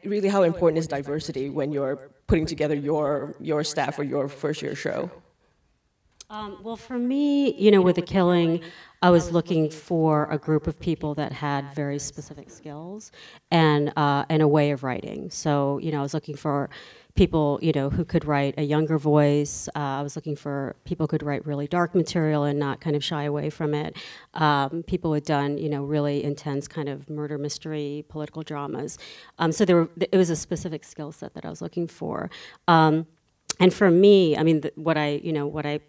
really how important is diversity when you're putting together your staff or your first year show? Well, for me, you know, with The Killing, I was looking for a group of people that had very specific skills and a way of writing. So, you know, I was looking for people, you know, who could write a younger voice. I was looking for people who could write really dark material and not kind of shy away from it. People who had done, you know, really intense kind of murder mystery, political dramas. So it was a specific skill set that I was looking for. And for me, I mean, what I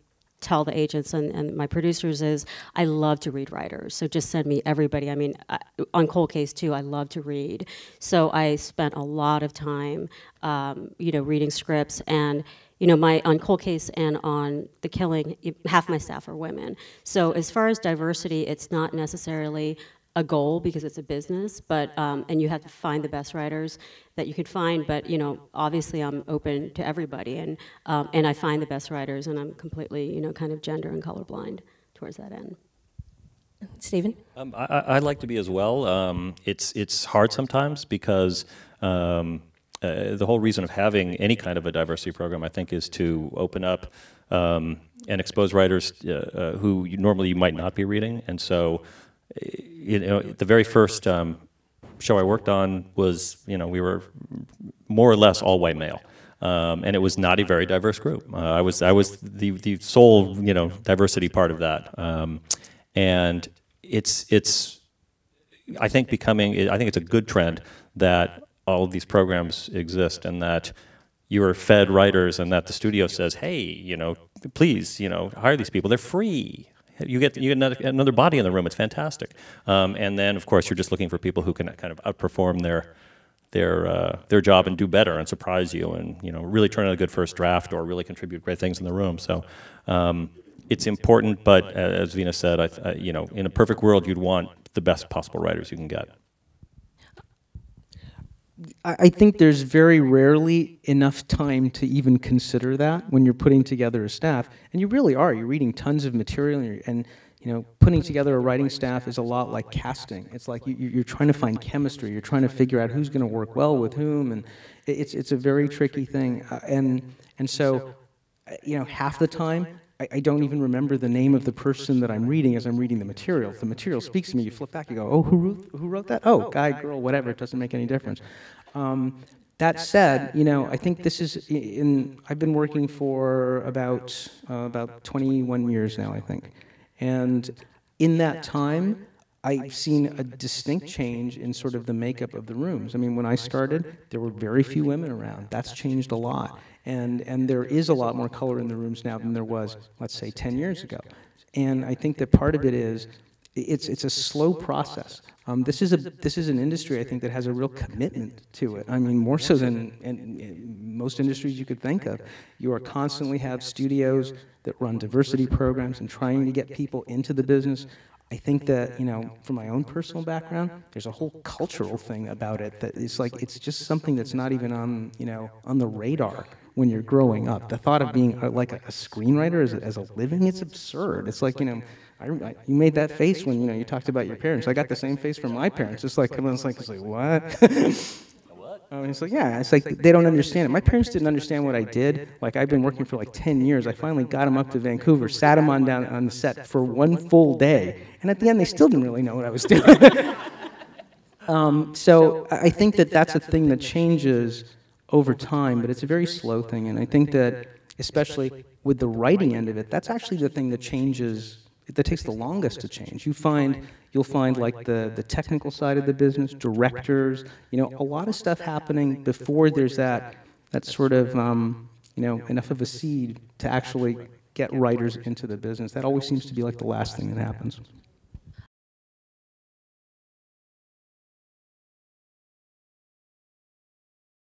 tell the agents and my producers is I love to read writers. So just send me everybody. I mean, on Cold Case too, I love to read. So I spent a lot of time, you know, reading scripts. And, you know, on Cold Case and on The Killing, half my staff are women. So as far as diversity, it's not necessarily a goal because it's a business, but and you have to find the best writers that you could find. But you know, obviously, I'm open to everybody, and I find the best writers, and I'm completely, you know, kind of gender and colorblind towards that end. Stephen? I like to be as well. It's hard sometimes because the whole reason of having any kind of a diversity program, I think, is to open up and expose writers who normally you might not be reading, and so. You know, the very first show I worked on was, you know, we were more or less all white male, and it was not a very diverse group. I was the sole, you know, diversity part of that, and it's I think it's a good trend that all of these programs exist and that you are fed writers and that the studio says, hey, you know, please, you know, hire these people. They're free. You get another body in the room. It's fantastic. And then, of course, you're just looking for people who can kind of outperform their job and do better and surprise you and, you know, really turn in a good first draft or really contribute great things in the room. So it's important, but as Veena said, you know, in a perfect world, you'd want the best possible writers you can get. I think there's very rarely enough time to even consider that when you're putting together a staff, and you really are. You're reading tons of material, and you know, putting together a writing staff is a lot like casting. It's like you're trying to find chemistry. You're trying to figure out who's going to work well with whom, and it's a very tricky thing. And so, you know, half the time I don't even remember the name of the person that I'm reading as I'm reading the material. If the material speaks to me, you flip back, you go, oh, who wrote that? Oh, guy, girl, whatever, it doesn't make any difference. That said, you know, I think this is I've been working for about 21 years now, I think. And in that time, I've seen a distinct change in sort of the makeup of the rooms. I mean, when I started, there were very few women around. That's changed a lot. And there is a lot more color in the rooms now than there was, let's say, 10 years ago. And I think that part of it is, it's a slow process. This is an industry, I think, that has a real commitment to it. I mean, more so than in most industries you could think of. You are constantly have studios that run diversity programs and trying to get people into the business. I think that, you know, from my own personal background, there's a whole cultural thing about it that it's like, it's just something that's not even on, you know, on the radar when you're growing up. The thought of being like a screenwriter as a living, it's absurd. It's like, you know, you made that face when, you know, you talked about your parents. I got the same face from my parents. It's like, it's like what? It's like, yeah, it's like they don't understand it. My parents didn't understand what I did. Like, I've been working for like 10 years. I finally got them up to Vancouver, sat them down on the set for one full day. And at the end, they still didn't really know what I was doing. So I think that that's a thing that changes over time, but it's a very slow thing. And I think that, especially with the writing end of it, that's actually the thing that changes, that takes the longest to change. You'll find like the technical side of the business, directors, you know, a lot of stuff happening before there's that sort of, you know, enough of a seed to actually get writers into the business. That always seems to be like the last thing that happens.